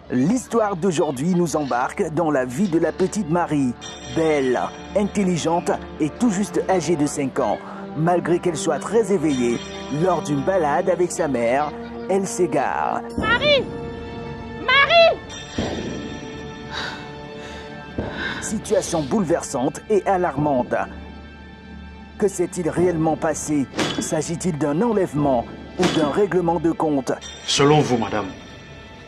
L'histoire d'aujourd'hui nous embarque dans la vie de la petite Marie. Belle, intelligente et tout juste âgée de 5 ans. Malgré qu'elle soit très éveillée, lors d'une balade avec sa mère, elle s'égare. Marie! Marie! Situation bouleversante et alarmante. Que s'est-il réellement passé? S'agit-il d'un enlèvement ou d'un règlement de compte? Selon vous, madame,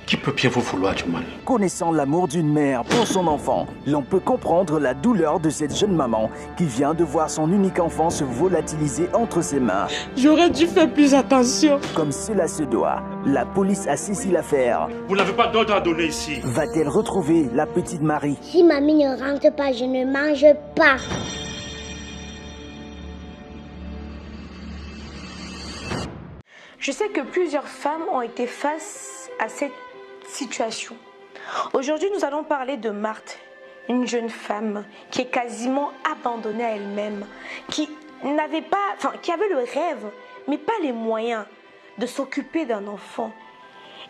qui peut bien vous vouloir du mal? Connaissant l'amour d'une mère pour son enfant, l'on peut comprendre la douleur de cette jeune maman qui vient de voir son unique enfant se volatiliser entre ses mains. J'aurais dû faire plus attention. Comme cela se doit, la police a saisi l'affaire. Vous n'avez pas d'ordre à donner ici. Va-t-elle retrouver la petite Marie? Si mamie ne rentre pas, je ne mange pas. Je sais que plusieurs femmes ont été face à cette situation. Aujourd'hui, nous allons parler de Marthe, une jeune femme qui est quasiment abandonnée à elle-même, qui avait le rêve, mais pas les moyens de s'occuper d'un enfant.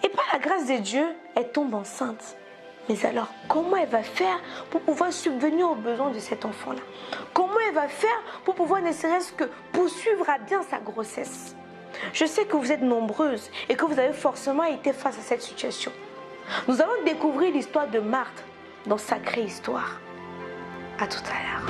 Et par la grâce de Dieu, elle tombe enceinte. Mais alors, comment elle va faire pour pouvoir subvenir aux besoins de cet enfant-là? Comment elle va faire pour pouvoir ne serait-ce que poursuivre à bien sa grossesse? Je sais que vous êtes nombreuses et que vous avez forcément été face à cette situation. Nous allons découvrir l'histoire de Marthe dans Sacrée Histoire. À tout à l'heure.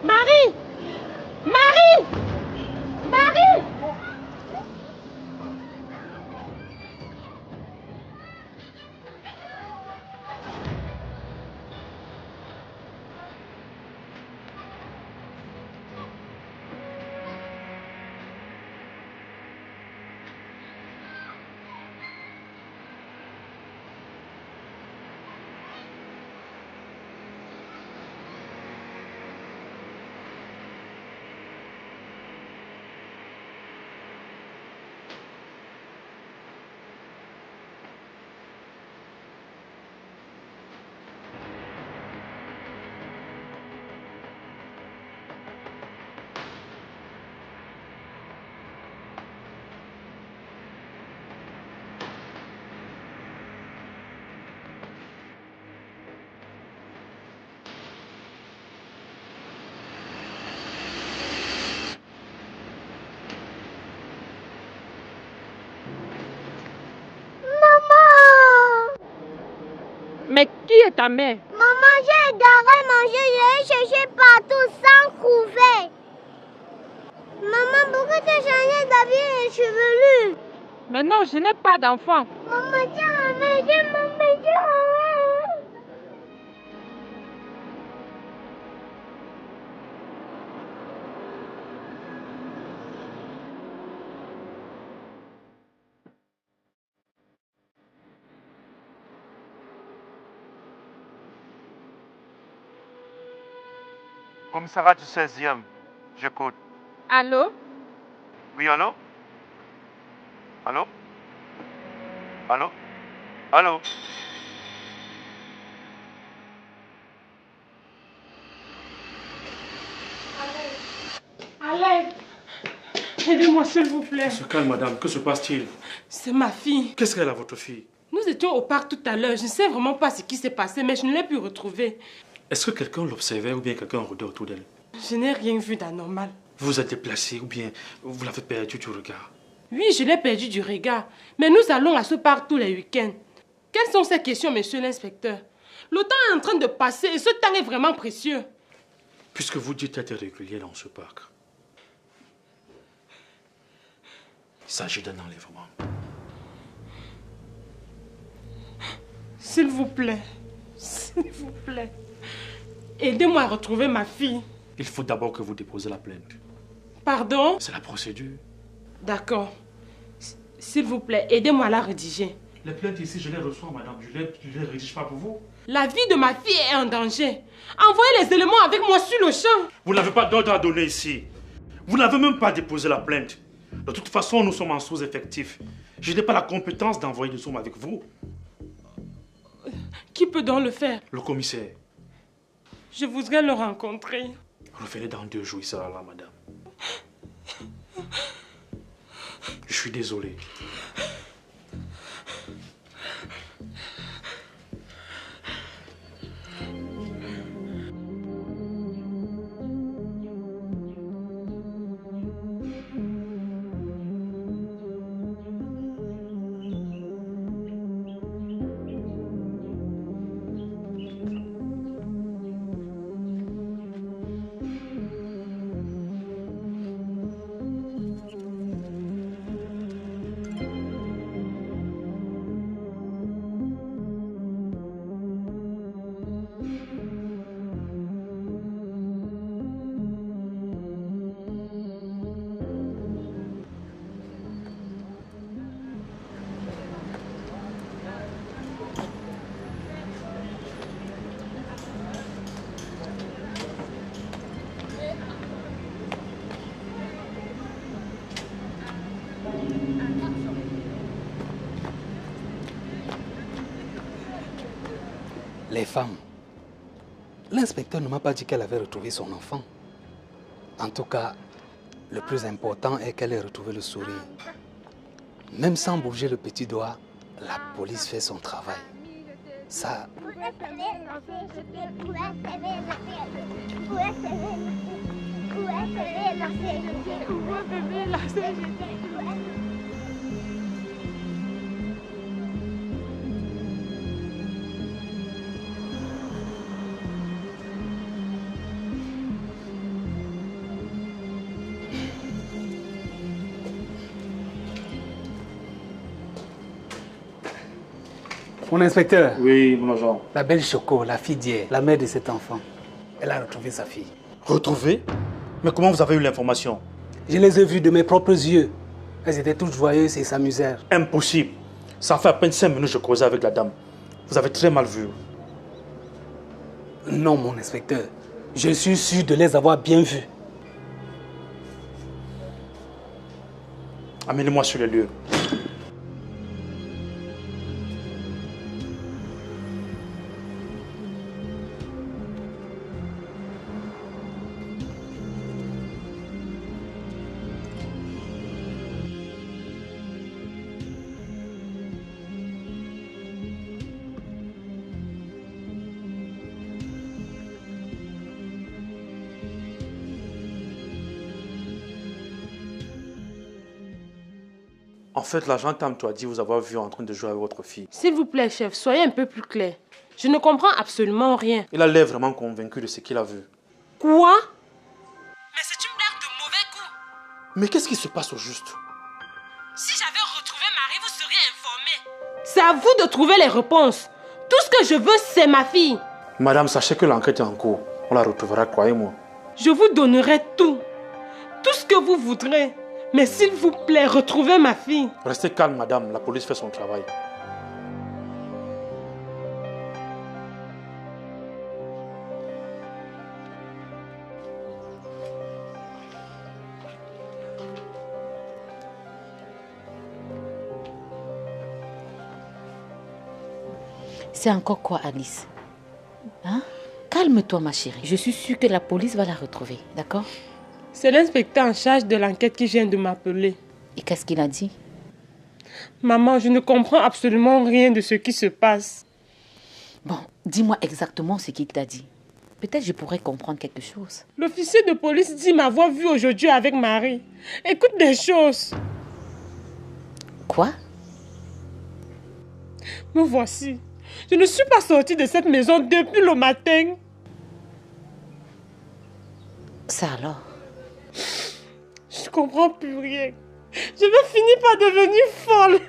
Marie! Marie! Marie! Mais qui est ta mère? Maman, j'ai égaré manger, j'ai cherché partout sans trouver. Maman, pourquoi tu as changé d'habit et chevelure? Mais non, je n'ai pas d'enfant. Maman, tu as maman, maman. Commissariat du 16e. J'écoute. Allô? Oui, allô? Allô? Allô? Allô? Alain! Aidez-moi s'il vous plaît. Se calme, madame. Que se passe-t-il? C'est ma fille. Qu'est-ce qu'elle a, votre fille? Nous étions au parc tout à l'heure. Je ne sais vraiment pas ce qui s'est passé, mais je ne l'ai plus retrouvée. Est-ce que quelqu'un l'observait ou bien quelqu'un rôdait autour d'elle? Je n'ai rien vu d'anormal. Vous vous êtes déplacé ou bien vous l'avez perdu du regard? Oui, je l'ai perdu du regard. Mais nous allons à ce parc tous les week-ends. Quelles sont ces questions, monsieur l'inspecteur? Le temps est en train de passer et ce temps est vraiment précieux. Puisque vous dites être régulier dans ce parc, il s'agit d'un enlèvement. S'il vous plaît, aidez-moi à retrouver ma fille. Il faut d'abord que vous déposez la plainte. Pardon? C'est la procédure. D'accord. S'il vous plaît, aidez-moi à la rédiger. Les plaintes ici, je les reçois, madame. Je ne les rédige pas pour vous. La vie de ma fille est en danger. Envoyez les éléments avec moi sur le champ. Vous n'avez pas d'ordre à donner ici. Vous n'avez même pas déposé la plainte. De toute façon, nous sommes en sous-effectif. Je n'ai pas la compétence d'envoyer des hommes avec vous. Qui peut donc le faire? Le commissaire. Je voudrais le rencontrer. Revenez dans 2 jours, il sera là, madame. Je suis désolé. Les femmes. L'inspecteur ne m'a pas dit qu'elle avait retrouvé son enfant. En tout cas, le plus important est qu'elle ait retrouvé le sourire. Même sans bouger le petit doigt, la police fait son travail. Ça... Mon inspecteur. Oui, mon agent. La belle Choco, la fille d'hier, la mère de cet enfant, elle a retrouvé sa fille. Retrouvé? Mais comment vous avez eu l'information? Je les ai vues de mes propres yeux. Elles étaient toutes joyeuses et s'amusèrent. Impossible. Ça fait à peine 5 minutes que je causais avec la dame. Vous avez très mal vu. Non, mon inspecteur. Je suis sûr de les avoir bien vues. Amenez-moi sur les lieux. En fait, l'agent Tam t'a dit vous avoir vu en train de jouer avec votre fille. S'il vous plaît, chef, soyez un peu plus clair. Je ne comprends absolument rien. Il a l'air vraiment convaincu de ce qu'il a vu. Quoi? Mais c'est une blague de mauvais goût. Mais qu'est-ce qui se passe au juste? Si j'avais retrouvé Marie, vous seriez informé. C'est à vous de trouver les réponses. Tout ce que je veux, c'est ma fille. Madame, sachez que l'enquête est en cours. On la retrouvera, croyez-moi. Je vous donnerai tout. Tout ce que vous voudrez. Mais s'il vous plaît, retrouvez ma fille. Restez calme, madame. La police fait son travail. C'est encore quoi, Alice? Hein? Calme-toi, ma chérie. Je suis sûre que la police va la retrouver, d'accord? C'est l'inspecteur en charge de l'enquête qui vient de m'appeler. Et qu'est-ce qu'il a dit? Maman, je ne comprends absolument rien de ce qui se passe. Bon, dis-moi exactement ce qu'il t'a dit. Peut-être je pourrais comprendre quelque chose. L'officier de police dit m'avoir vu aujourd'hui avec Marie. Écoute des choses. Quoi? Me voici. Je ne suis pas sortie de cette maison depuis le matin. Ça alors? Je ne comprends plus rien. Je vais finir par devenir folle.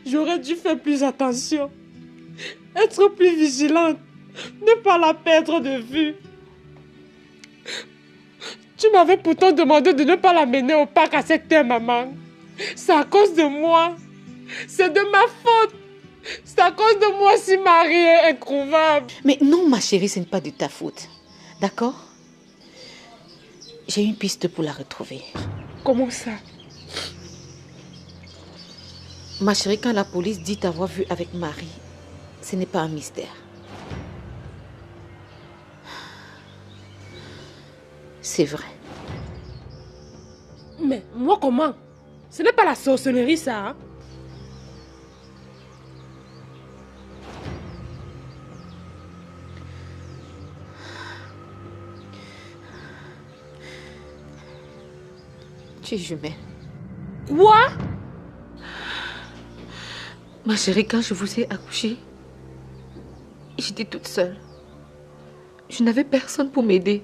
J'aurais dû faire plus attention, être plus vigilante, ne pas la perdre de vue. Tu m'avais pourtant demandé de ne pas l'amener au parc à cette heure, maman. C'est à cause de moi. C'est de ma faute. C'est à cause de moi si Marie est introuvable. Mais non, ma chérie, ce n'est pas de ta faute. D'accord? J'ai une piste pour la retrouver. Comment ça? Ma chérie, quand la police dit t'avoir vu avec Marie, ce n'est pas un mystère. C'est vrai. Mais moi comment? Ce n'est pas la sorcellerie ça, hein? Tu es jumelle. Quoi? Ma chérie, quand je vous ai accouché, j'étais toute seule. Je n'avais personne pour m'aider.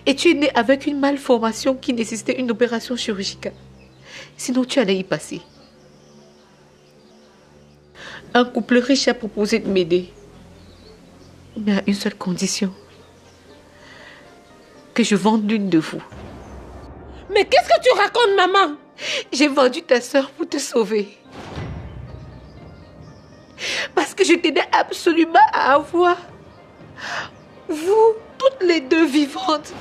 Et tu es née avec une malformation qui nécessitait une opération chirurgicale. Sinon, tu allais y passer. Un couple riche a proposé de m'aider. Mais à une seule condition. Que je vende l'une de vous. Mais qu'est-ce que tu racontes, maman? J'ai vendu ta sœur pour te sauver. Parce que je tenais absolument à avoir vous, toutes les deux vivantes.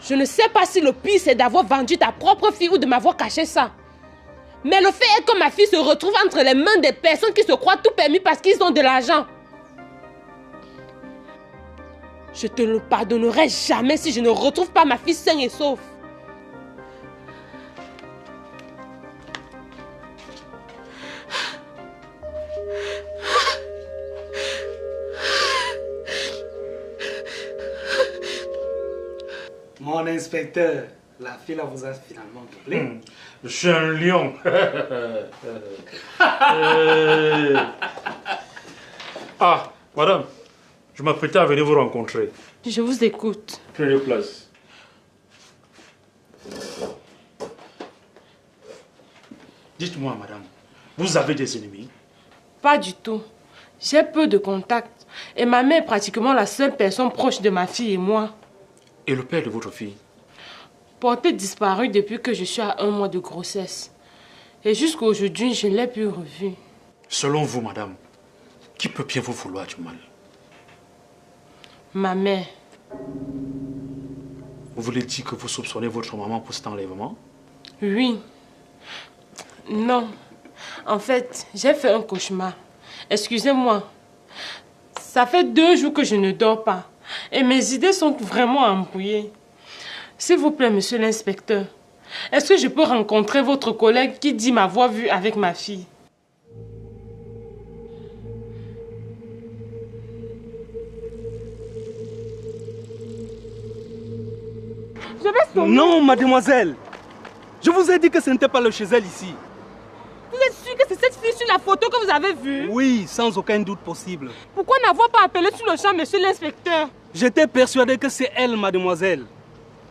Je ne sais pas si le pire c'est d'avoir vendu ta propre fille ou de m'avoir caché ça. Mais le fait est que ma fille se retrouve entre les mains des personnes qui se croient tout permis parce qu'ils ont de l'argent. Je te le pardonnerai jamais si je ne retrouve pas ma fille saine et sauve. Mon inspecteur, la fille là vous a finalement doublé. Je suis un lion. Ah, madame, je m'apprêtais à venir vous rencontrer. Je vous écoute. Prenez place. Dites-moi, madame, vous avez des ennemis? Pas du tout. J'ai peu de contacts. Et ma mère est pratiquement la seule personne proche de ma fille et moi. Et le père de votre fille? Porté disparu depuis que je suis à 1 mois de grossesse. Et jusqu'à aujourd'hui, je ne l'ai plus revu. Selon vous, madame, qui peut bien vous vouloir du mal? Ma mère. Vous voulez dire que vous soupçonnez votre maman pour cet enlèvement? Oui. Non. En fait, j'ai fait un cauchemar. Excusez-moi. Ça fait 2 jours que je ne dors pas. Et mes idées sont vraiment embrouillées. S'il vous plaît, monsieur l'inspecteur, est-ce que je peux rencontrer votre collègue qui dit m'avoir vu avec ma fille? Je vais sauver. Non, mademoiselle. Je vous ai dit que ce n'était pas le chez elle ici. Vous êtes sûr que c'est cette fille sur la photo que vous avez vue? Oui, sans aucun doute possible. Pourquoi n'avoir pas appelé sur le champ, monsieur l'inspecteur? J'étais persuadé que c'est elle, mademoiselle.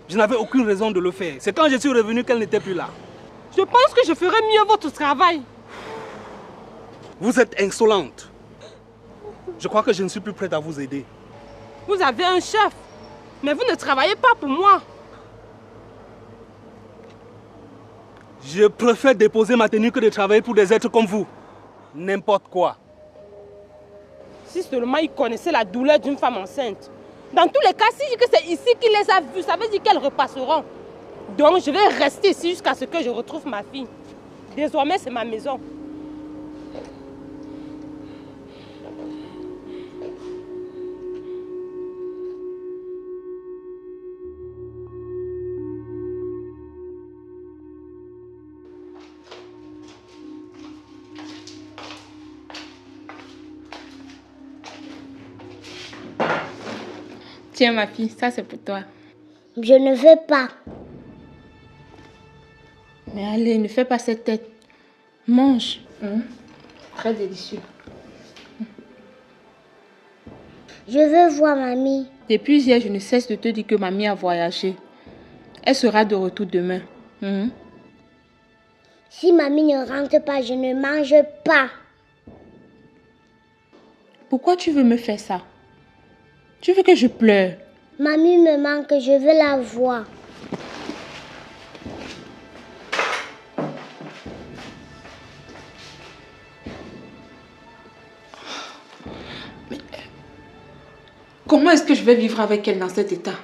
Je n'avais aucune raison de le faire. C'est quand je suis revenu qu'elle n'était plus là. Je pense que je ferai mieux votre travail. Vous êtes insolente. Je crois que je ne suis plus prête à vous aider. Vous avez un chef, mais vous ne travaillez pas pour moi. Je préfère déposer ma tenue que de travailler pour des êtres comme vous. N'importe quoi. Si seulement il connaissait la douleur d'une femme enceinte. Dans tous les cas, si je dis que c'est ici qu'il les a vues, ça veut dire qu'elles repasseront. Donc je vais rester ici jusqu'à ce que je retrouve ma fille. Désormais, c'est ma maison. Tiens ma fille, ça c'est pour toi. Je ne veux pas. Mais allez, ne fais pas cette tête. Mange. Très délicieux. Je veux voir mamie. Depuis hier, je ne cesse de te dire que mamie a voyagé. Elle sera de retour demain. Si mamie ne rentre pas, je ne mange pas. Pourquoi tu veux me faire ça? Tu veux que je pleure? Mamie me manque, je veux la voir. Mais comment est-ce que je vais vivre avec elle dans cet état?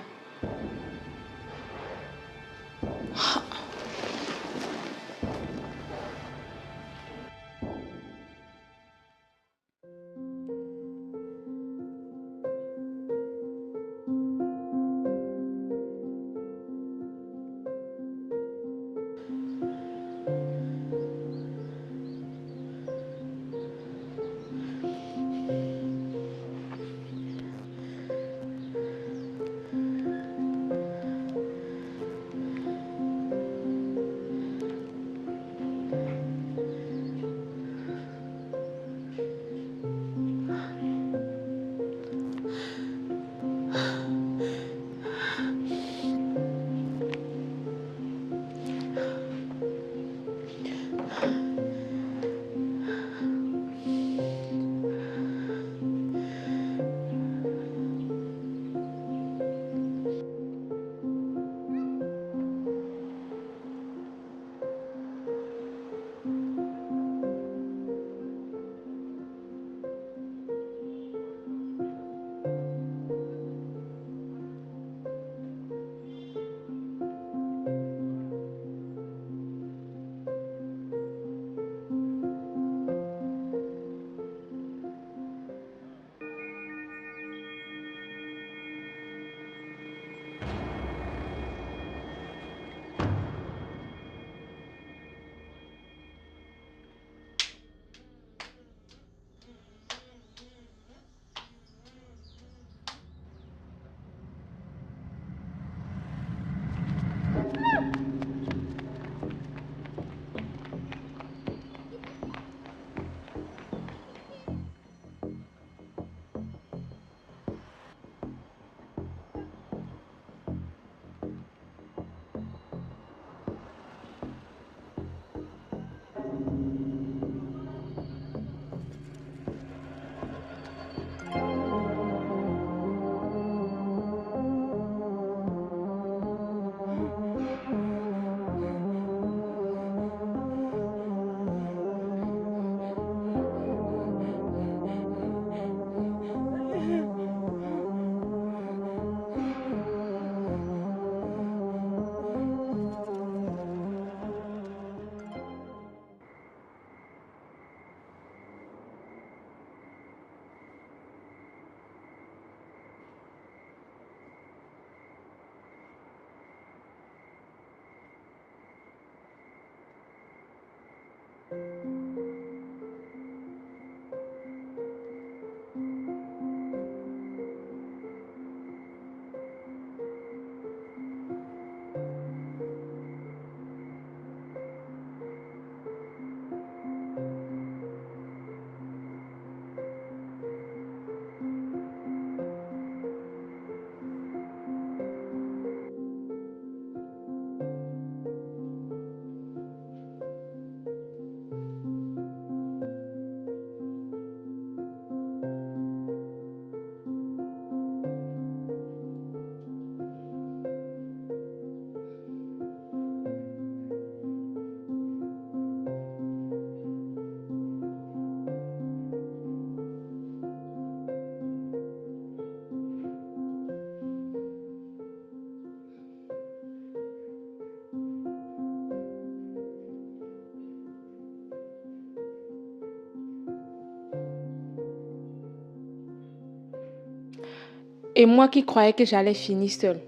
Et moi qui croyais que j'allais finir seule.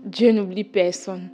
Dieu n'oublie personne.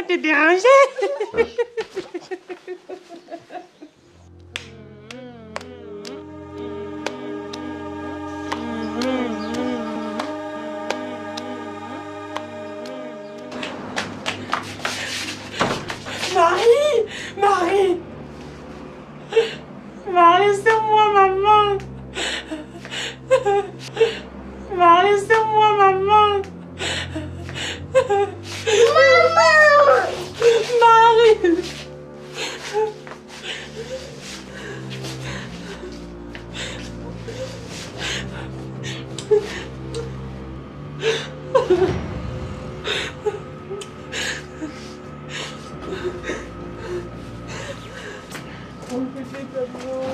Te déranger. Marie, c'est moi, maman. Marie, c'est moi, maman. Marie! Mon petit amour.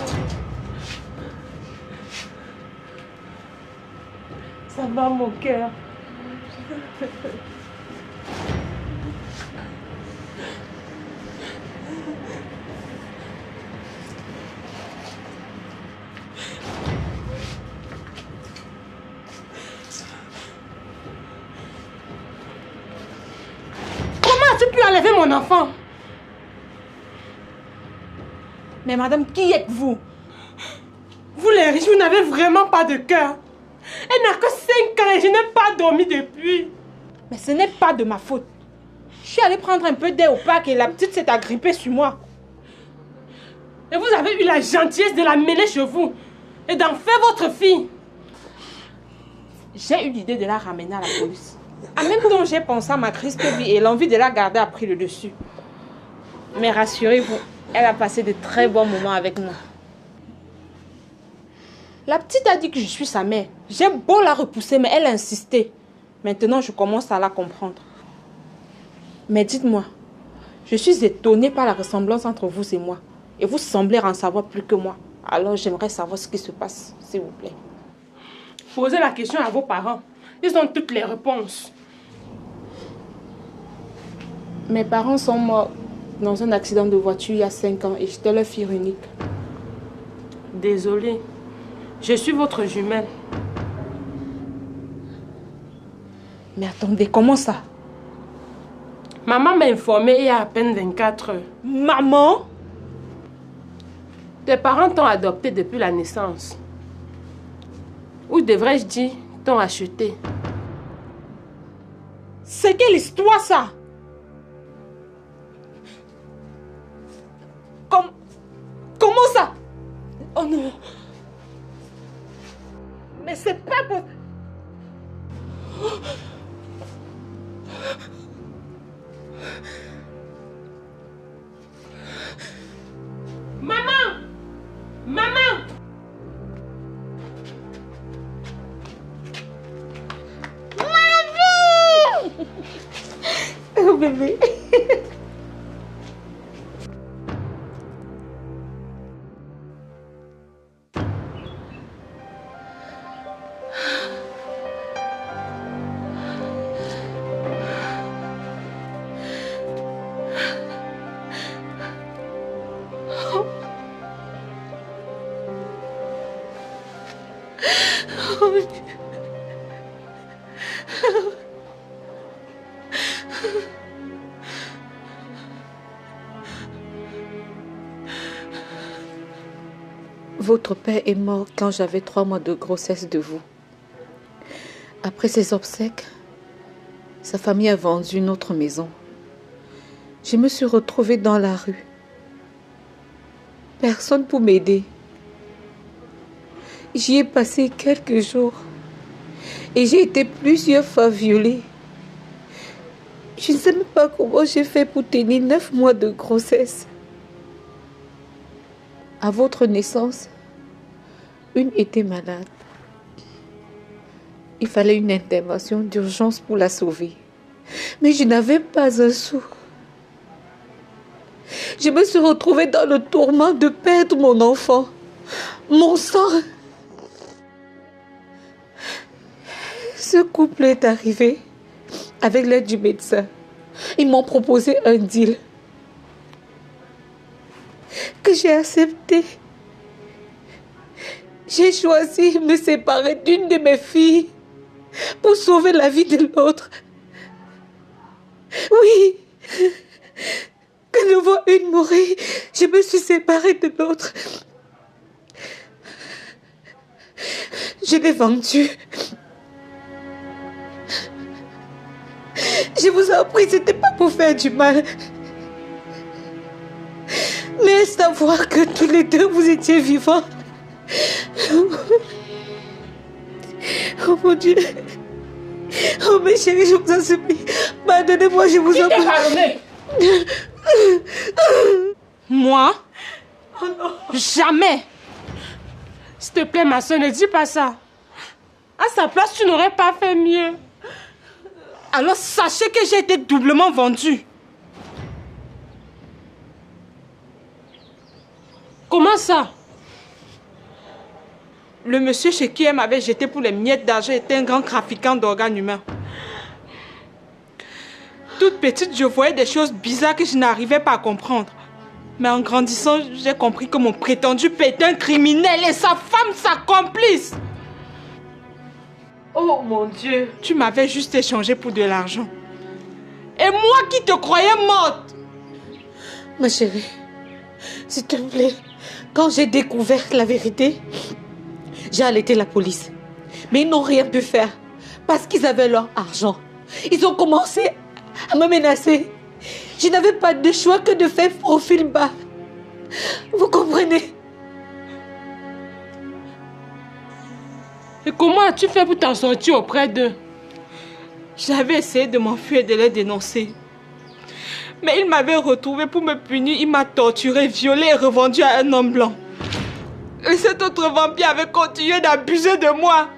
Ça va mon cœur. As-tu pu enlever mon enfant? Mais madame, qui êtes-vous? Vous les riches, vous n'avez vraiment pas de cœur. Elle n'a que 5 ans et je n'ai pas dormi depuis. Mais ce n'est pas de ma faute. Je suis allée prendre un peu d'air au parc et la petite s'est agrippée sur moi. Et vous avez eu la gentillesse de la mener chez vous et d'en faire votre fille. J'ai eu l'idée de la ramener à la police. En même temps, j'ai pensé à ma triste vie et l'envie de la garder a pris le dessus. Mais rassurez-vous, elle a passé de très bons moments avec moi. La petite a dit que je suis sa mère. J'ai beau la repousser, mais elle a insisté. Maintenant, je commence à la comprendre. Mais dites-moi, je suis étonnée par la ressemblance entre vous et moi. Et vous semblez en savoir plus que moi. Alors, j'aimerais savoir ce qui se passe, s'il vous plaît. Posez la question à vos parents. Ils ont toutes les réponses. Mes parents sont morts dans un accident de voiture il y a 5 ans et j'étais leur fille unique. Désolée. Je suis votre jumelle. Mais attendez, comment ça? Maman m'a informée il y a à peine 24 heures. Maman? Tes parents t'ont adopté depuis la naissance. Ou devrais-je dire, t'ont acheté. C'est quelle histoire ça? Comment ça? Oh non. Mais c'est pas possible. Maman! Maman! Oh bébé. Votre père est mort quand j'avais 3 mois de grossesse de vous. Après ses obsèques, sa famille a vendu une autre maison. Je me suis retrouvée dans la rue. Personne pour m'aider. J'y ai passé quelques jours et j'ai été plusieurs fois violée. Je ne sais même pas comment j'ai fait pour tenir 9 mois de grossesse. À votre naissance, une était malade. Il fallait une intervention d'urgence pour la sauver. Mais je n'avais pas un sou. Je me suis retrouvée dans le tourment de perdre mon enfant, mon sang. Ce couple est arrivé avec l'aide du médecin. Ils m'ont proposé un deal que j'ai accepté. J'ai choisi de me séparer d'une de mes filles pour sauver la vie de l'autre. Oui, que je vois une mourir, je me suis séparée de l'autre. Je l'ai vendue. Je vous en prie, c'était pas pour faire du mal. Mais savoir que tous les deux vous étiez vivants. Oh mon Dieu. Oh mes chéris, je vous en supplie. Pardonnez-moi, je vous en prie. Moi? Oh non. Jamais. S'il te plaît, ma soeur, ne dis pas ça. À sa place, tu n'aurais pas fait mieux. Alors sachez que j'ai été doublement vendue. Comment ça? Le monsieur chez qui elle m'avait jeté pour les miettes d'argent était un grand trafiquant d'organes humains. Toute petite, je voyais des choses bizarres que je n'arrivais pas à comprendre. Mais en grandissant, j'ai compris que mon prétendu père était un criminel et sa femme sa complice. Oh mon Dieu. Tu m'avais juste échangé pour de l'argent. Et moi qui te croyais morte. Ma chérie, s'il te plaît, quand j'ai découvert la vérité, j'ai alerté la police. Mais ils n'ont rien pu faire parce qu'ils avaient leur argent. Ils ont commencé à me menacer. Je n'avais pas de choix que de faire profil bas. Vous comprenez? Et comment as-tu fait pour t'en sortir auprès d'eux? J'avais essayé de m'enfuir et de les dénoncer. Mais il m'avait retrouvé pour me punir. Il m'a torturé, violé et revendu à un homme blanc. Et cet autre vampire avait continué d'abuser de moi.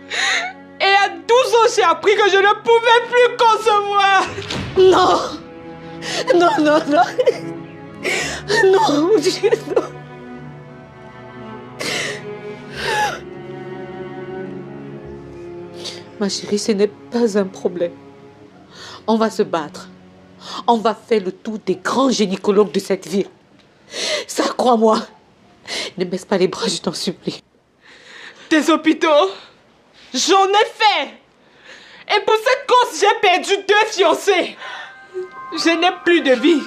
Et à 12 ans, j'ai appris que je ne pouvais plus concevoir. Non! Non, non, non! Non, mon Dieu, non! Ma chérie, ce n'est pas un problème. On va se battre. On va faire le tour des grands gynécologues de cette ville. Ça, crois-moi. Ne baisse pas les bras, je t'en supplie. Des hôpitaux, j'en ai fait. Et pour cette cause, j'ai perdu 2 fiancés. Je n'ai plus de vie.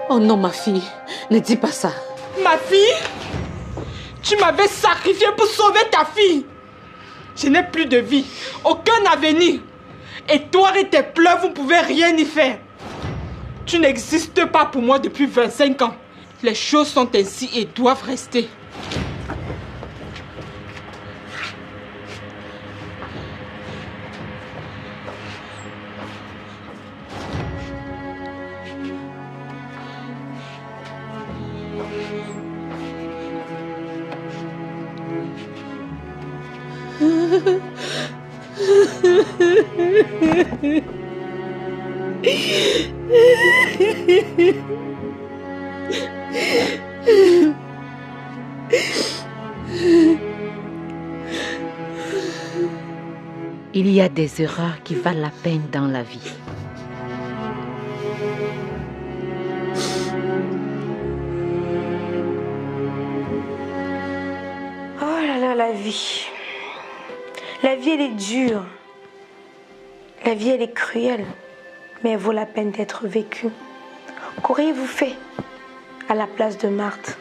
Oh non, ma fille, ne dis pas ça. Ma fille? Tu m'avais sacrifié pour sauver ta fille. Je n'ai plus de vie, aucun avenir. Et toi et tes pleurs, vous ne pouvez rien y faire. Tu n'existes pas pour moi depuis 25 ans. Les choses sont ainsi et doivent rester. Il y a des erreurs qui valent la peine dans la vie. Oh là là, la vie. La vie, elle est dure. La vie, elle est cruelle. Mais elle vaut la peine d'être vécue. Qu'auriez-vous fait à la place de Marthe?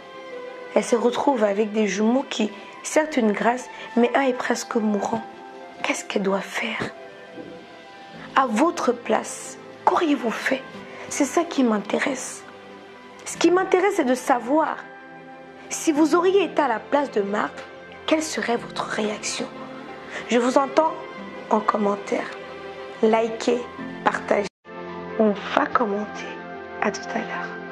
Elle se retrouve avec des jumeaux qui, certes une grâce, mais un est presque mourant. Qu'est-ce qu'elle doit faire? À votre place, qu'auriez-vous fait? C'est ça qui m'intéresse. Ce qui m'intéresse, c'est de savoir Si vous auriez été à la place de Marthe, quelle serait votre réaction? Je vous entends en commentaire. Likez, partagez. On va commenter. À tout à l'heure.